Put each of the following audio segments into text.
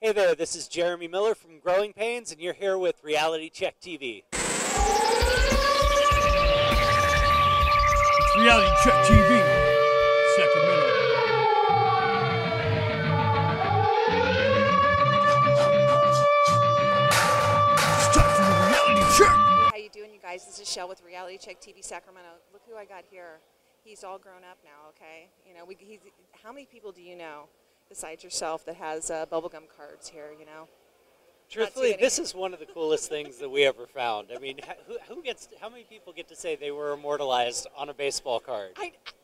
Hey there, this is Jeremy Miller from Growing Pains, and you're here with Reality Check TV. It's Reality Check TV, Sacramento. It's time for the Reality Check. How you doing, you guys? This is Shell with Reality Check TV Sacramento. Look who I got here. He's all grown up now, okay? You know, how many people do you know besides yourself that has bubblegum cards here, you know? Truthfully, this is one of the coolest things that we ever found. I mean, how many people get to say they were immortalized on a baseball card?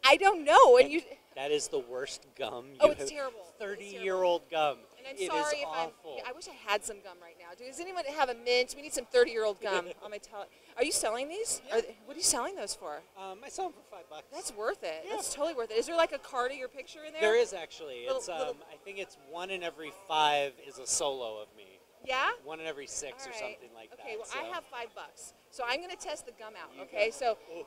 I don't know. And that is the worst gum. It's terrible. 30-year-old gum. And I'm it sorry is if awful. I wish I had some gum right now. Does anyone have a mint? We need some 30-year-old gum on my talent. Are you selling these? Yeah. What are you selling those for? I sell them for $5. That's worth it. Yeah. That's totally worth it. Is there like a card of your picture in there? There is actually. It's Little- I think it's 1 in every 5 is a solo of me. Yeah? 1 in every 6 or something like that. Okay, well, so. I have $5, so I'm going to test the gum out. Okay, so it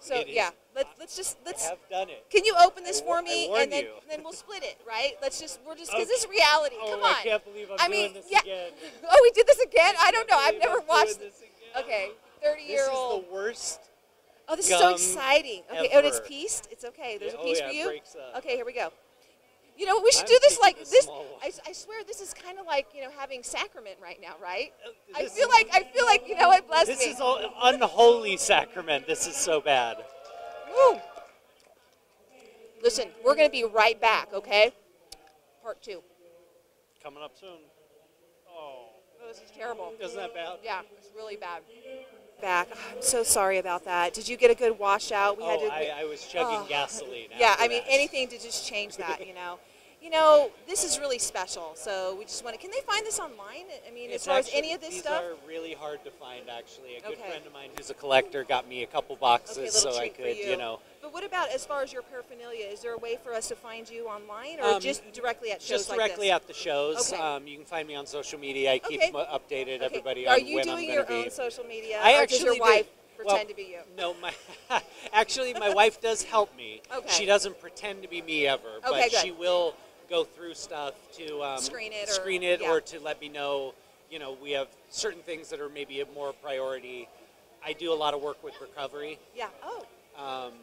let's I have done it. Can you open this for me, warn and then you. then we'll split it, right? We're just because this is reality. Come on. I can't believe I'm doing this again. Oh, we did this again. I don't know. I've never watched this again. Okay, 30-year-old. This is the worst. Oh, this is so gum exciting. Okay, and it's ever. pieced. It's okay. There's Yeah, a piece oh, yeah, for it you. breaks up. Okay, here we go. You know, we should I'm do this like taking the this. small one. I swear, this is kind of like having sacrament right now, right? I This- feel like you know what? Bless This me. is all unholy sacrament. This is so bad. Woo. Listen, we're going to be right back, okay? Part 2. Coming up soon. Oh, Oh, this is terrible. isn't that bad? Yeah, it's really bad. Back. I'm so sorry about that. Did you get a good washout? I was chugging gasoline. Yeah, after I mean, that. anything to just change that, you know. You know, this is really special, so we just want to. Can they find this online? I mean, It's as far as actually- any of this these stuff? are really hard to find, actually. A good Okay. friend of mine who's a collector got me a couple boxes Okay, so little I treat for could, you. know. But what about as far as your paraphernalia? Is there a way for us to find you online, or just directly at shows Just like directly this? at the shows. Okay. You can find me on social media. I keep Okay. updated Okay. everybody Are on you when doing I'm your going to be. own social media, I or does your actually wife do. pretend to be you? No, actually, my wife does help me. Okay. She doesn't pretend to be me ever, Okay, but good. she will go through stuff to Screen it or to let me know. We have certain things that are maybe more priority. I do a lot of work with recovery. Yeah. Oh.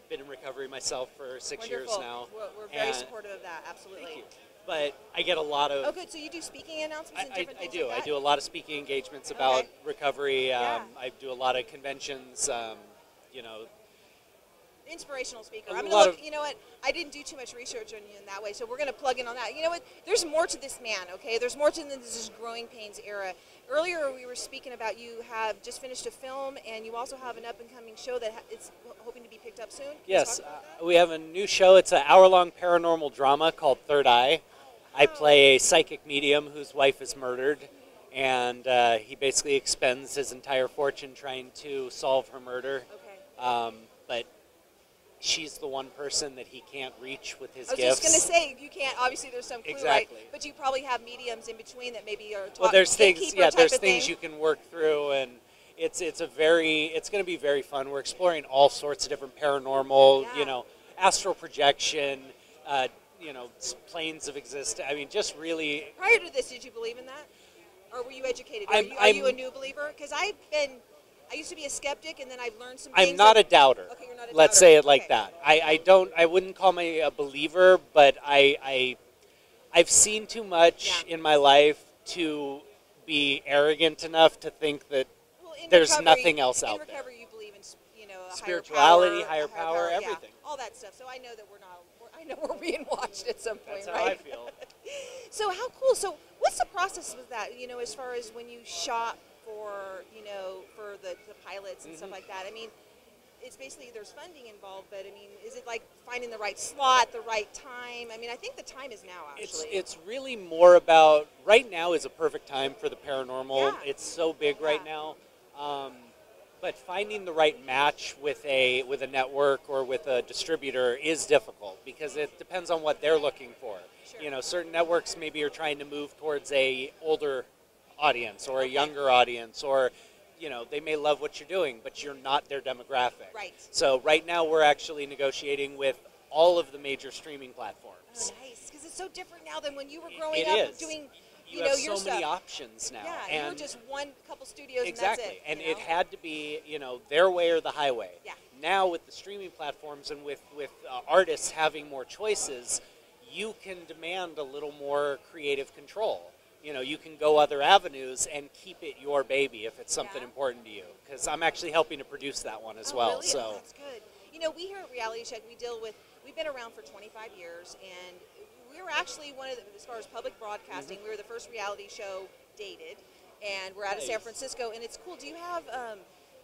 Been in recovery myself for 6 years Wonderful. now. We're very and- supportive of that. Absolutely. Thank you. But I get a lot of. Oh, good. So you do speaking announcements and different I things do. like that? I do a lot of speaking engagements about Okay. recovery. Yeah. I do a lot of conventions. Inspirational speaker. A I'm lot gonna look. of- You know what? I didn't do too much research on you in that way, so we're gonna plug in on that. You know what? There's more to this man. Okay, there's more to this Growing Pains era. Earlier we were speaking about you have just finished a film, and you also have an up and coming show that it's hoping to be picked up soon. Can you Yes, talk about that? we have a new show. It's an hour-long paranormal drama called Third Eye. I play a psychic medium whose wife is murdered, and he basically expends his entire fortune trying to solve her murder. Okay. But she's the one person that he can't reach with his I was gifts. just gonna say you can't. Obviously, there's some clue, Exactly. right? But you probably have mediums in between that maybe are. Well, there's things. gatekeeper Yeah, type there's of things thing. you can work through, and it's going to be very fun. We're exploring all sorts of different paranormal, Yeah. Astral projection, planes of existence. I mean, just really. Prior to this, did you believe in that, or were you educated? Are I'm- you a new believer? Because I used to be a skeptic, and then I've learned some things. I'm not a doubter. Okay, you're not a Let's doubter. say it like Okay. that. I wouldn't call me a believer, but I've seen too much Yeah. in my life to be arrogant enough to think that Well, in there's recovery- nothing else out in there. recovery, you believe in a Spirituality, higher power, yeah, everything. all that stuff. So I know that I know we're being watched at some point, That's how right? I feel. So how cool. So what's the process with that? As far as when you shop for the pilots and Mm-hmm. stuff like that. I mean, it's basically there's funding involved, but I mean, is it like finding the right slot, the right time? I mean, I think the time is now actually. It's really more about right now is a perfect time for the paranormal. Yeah. It's so big right now. But finding the right match with a network or with a distributor is difficult because it depends on what they're looking for. Sure. Certain networks maybe are trying to move towards a older audience or a younger audience, or they may love what you're doing, but you're not their demographic. Right. So right now we're actually negotiating with all of the major streaming platforms. Oh, nice, because it's so different now than when you were growing It up is. doing you have your so many stuff. options now. Yeah, and you're just one couple studios exactly, and and that's it. it had to be their way or the highway. Yeah. Now with the streaming platforms and with artists having more choices, you can demand a little more creative control. You can go other avenues and keep it your baby if it's something important to you. Because I'm actually helping to produce that one as well. Really? So Oh, that's good. We here at Reality Check, we've been around for 25 years, and we were actually one of the, as far as public broadcasting, we were the first reality show dated, and we're out of San Francisco, and it's cool. Do you have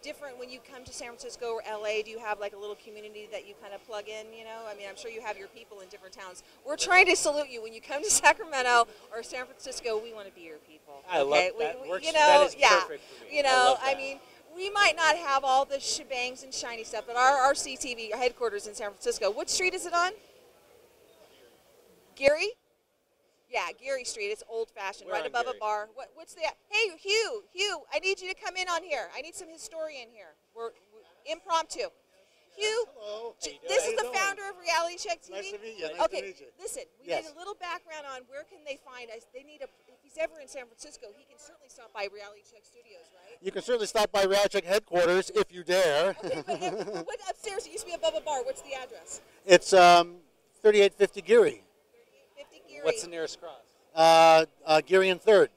different, when you come to San Francisco or LA, do you have like a little community that you kind of plug in, I'm sure you have your people in different towns. We're trying to salute you when you come to Sacramento or San Francisco. We want to be your people. I love that. That is perfect for me. We might not have all the shebangs and shiny stuff, but our CTV headquarters in San Francisco. What street is it on? Gary? Yeah, Gary Street. It's old-fashioned, right above a bar. What's the? Hey, Hugh, I need you to come in on here. I need some historian here. We're impromptu. Hugh, hello. This is the founder of Reality Check TV. Nice to meet you. Okay, to meet you. listen, we need a little background on where can they find us. If he's ever in San Francisco, he can certainly stop by Reality Check Studios, right? You can certainly stop by Reality Check headquarters if you dare. Okay, but what upstairs? It used to be above a bar. What's the address? It's 3850 Geary. 3850 Geary. What's the nearest cross? Geary and 3rd.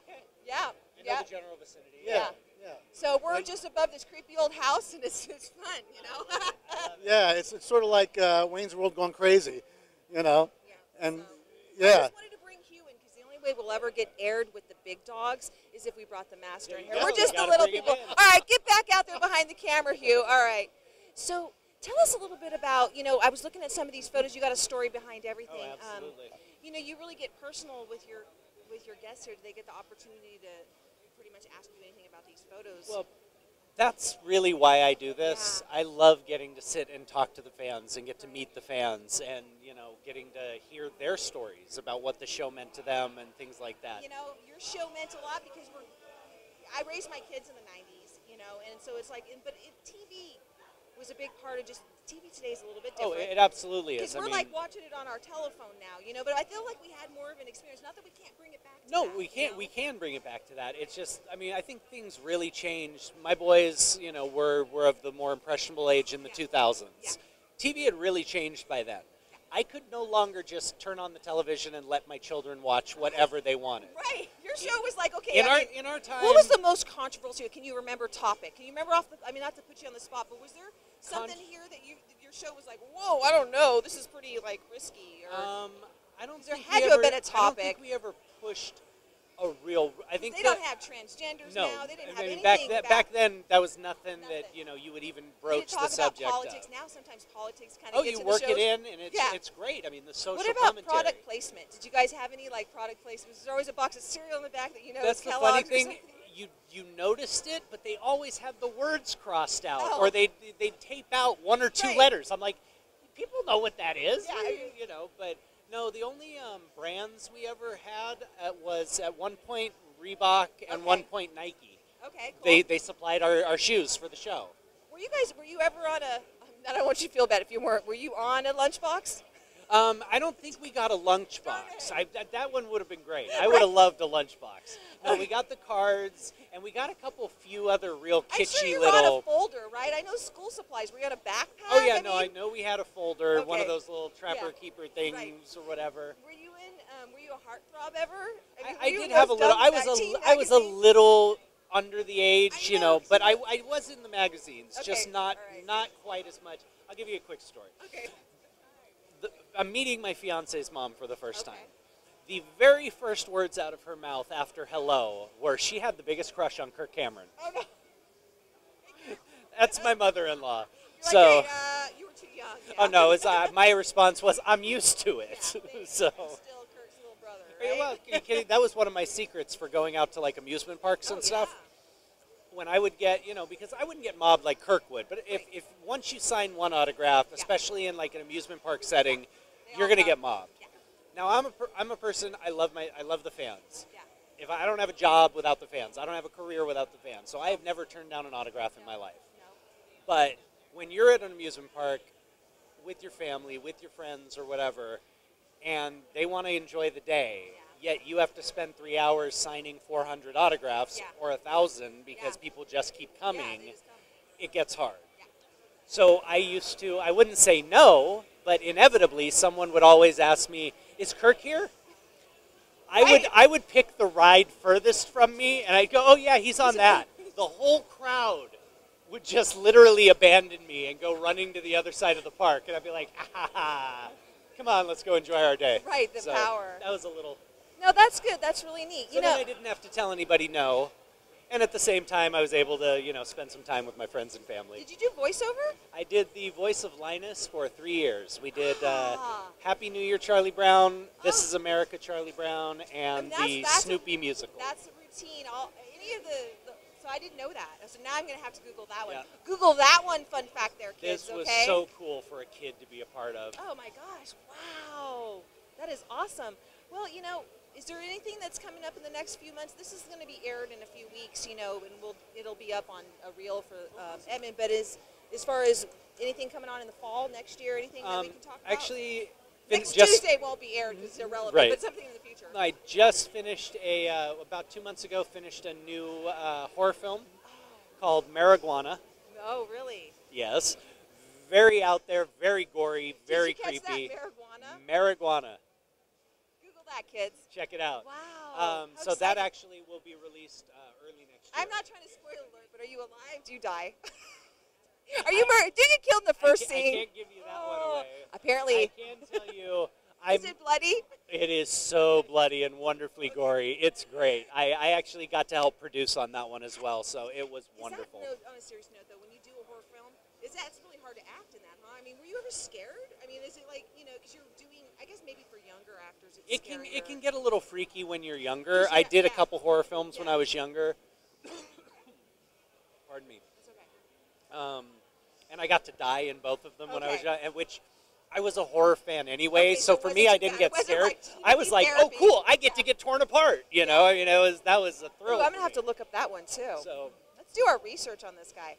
Okay. Yeah. I know the general vicinity. Yeah. So we're just above this creepy old house, and it's fun, Yeah, it's sort of like Wayne's World gone crazy, And I just wanted to bring Hugh in because the only way we'll ever get aired with the big dogs is if we brought the master in here. We're just the little people. All right, get back out there behind the camera, Hugh. All right. So tell us a little bit about, I was looking at some of these photos. You got a story behind everything. Oh, absolutely. You really get personal with your guests here. Do they get the opportunity to pretty much ask you anything about these photos? Well, that's really why I do this. Yeah. I love getting to sit and talk to the fans and get to meet the fans and, getting to hear their stories about what the show meant to them and things like that. Your show meant a lot because I raised my kids in the 90s, and so it's like, TV was a big part of just, TV today is a little bit different. Oh, it absolutely is. Because we're like watching it on our telephone now, but I feel like we had more of an experience. Not that we can't bring it back to No, that, we can't. We can bring it back to that. It's just, I think things really changed. My boys, were of the more impressionable age in the 2000s. Yeah. TV had really changed by then. I could no longer just turn on the television and let my children watch whatever they wanted. Right. Your show was like, okay. In our time. What was the most controversial? Can you remember topic? Can you remember not to put you on the spot, but was there something here that your show was like, whoa, I don't know, this is pretty like risky? Or I don't. There think had we to have ever, been a topic. I don't think we ever pushed a real. I think they don't have transgenders no, now. They didn't have anything. Back then, that was nothing that you would even broach the subject about politics. of. Now sometimes politics kind of gets you work in the shows. it in, and it's great. The social What about commentary. product placement? Did you guys have any like product placement? There's always a box of cereal in the back that That's is the Kellogg's funny thing. You noticed it, but they always had the words crossed out, or they tape out one or two letters. I'm like, people know what that is, But no, the only brands we ever had was at one point Reebok and one point Nike. Okay, cool. They supplied our shoes for the show. Were you ever on I don't want you to feel bad if you weren't. Were you on a lunchbox? I don't think we got a lunchbox. That one would have been great. I would have loved a lunchbox. No, we got the cards, and we got a few other real kitschy I'm sure you little. were on a folder, right? I know school supplies. Were you on a backpack? Oh yeah, I know we had a folder, one of Okay. those little trapper keeper things or whatever. Were you Were you a heartthrob ever? I did have a little. I was a little under the age, I know, but I was in the magazines, Okay, just not all right. not quite as much. I'll give you a quick story. Okay. I'm meeting my fiance's mom for the first time. Okay. The very first words out of her mouth after hello were she had the biggest crush on Kirk Cameron. Oh no. That's my mother-in-law. You're So, like, hey, you were too young. Yeah. oh no, my response was I'm used to it. Yeah, So, you're still Kirk's little brother, right? well, are you kidding? That was one of my secrets for going out to like amusement parks and stuff. Yeah. When I would get, because I wouldn't get mobbed like Kirk would, but if once you sign one autograph, especially in like an amusement park setting, you're going to get mobbed. Yeah. Now I'm a person, I love the fans. Yeah. If I don't have a job without the fans, I don't have a career without the fans. So I have never turned down an autograph in my life. No. But when you're at an amusement park with your family, with your friends or whatever, and they want to enjoy the day, yet you have to spend 3 hours signing 400 autographs Yeah. or 1,000 because Yeah. people just keep Yeah, coming, they just come. it gets hard. Yeah. So I wouldn't say no, but inevitably someone would always ask me, is Kirk here? Right. I would pick the ride furthest from me, and I'd go, oh yeah, he's on that. The whole crowd would just literally abandon me and go running to the other side of the park, and I'd be like, ah, come on, let's go enjoy our day. Right, the So power. That was a little. No, that's good. That's really neat. So then I didn't have to tell anybody no, and at the same time, I was able to spend some time with my friends and family. Did you do voiceover? I did the voice of Linus for 3 years. We did Ah. Happy New Year, Charlie Brown, This Is America, Charlie Brown, and the that's Snoopy musical. That's a routine. Any of the so I didn't know that. So now I'm going to have to Google that one. Yeah. Google that one. Fun fact there, kids. This was okay? so cool for a kid to be a part of. Oh my gosh! Wow, that is awesome. Well, is there anything that's coming up in the next few months? This is going to be aired in a few weeks, and it'll be up on a reel for Edmund. But as far as anything coming on in the fall next year, anything that we can talk about? Actually, next Tuesday won't be aired because it's irrelevant. Right. But something in the future. I just finished about 2 months ago, finished a new horror film called Marijuana. Oh, really? Yes. Very out there, very gory, very Did you catch creepy. that marijuana? Marijuana. Google that, kids. Check it out. Wow. How So that exciting. actually will be released early next year. I'm not trying to spoil alert, but are you alive? Do you die? Are you murdered? Did you get killed in the first I scene? can't give you that one away. Apparently. I can tell you, Is it bloody? it is so bloody and wonderfully gory. It's great. I actually got to help produce on that one as well, so it was wonderful. On a serious note, though, when you do a horror film, it's really hard to act in that, huh? I mean, were you ever scared? I mean, is it like, because you're doing, I guess maybe for younger actors, it's It scarier. can get a little freaky when you're younger. Yeah, I did a yeah. couple horror films when Yeah. I was younger. Pardon me. It's okay. And I got to die in both of them when I was Okay. young, and which I was a horror fan anyway. Okay, so so for it me, I wasn't- didn't yeah, it get wasn't scared. like I was like, oh, therapy. cool! I get to Yeah. get torn apart. I mean, that was a thrill. Ooh, I'm going for to have me. to look up that one, too. So Let's do our research on this guy.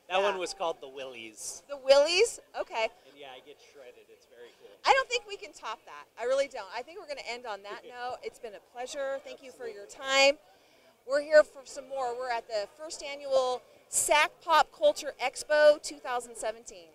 that Yeah. one was called The Willies, The Willies? Okay. and yeah, I get shredded. It's very cool. I don't think we can top that. I really don't. I think we're going to end on that note. It's been a pleasure. Thank you for your time. We're here for some more. We're at the first annual SAC Pop Culture Expo 2017.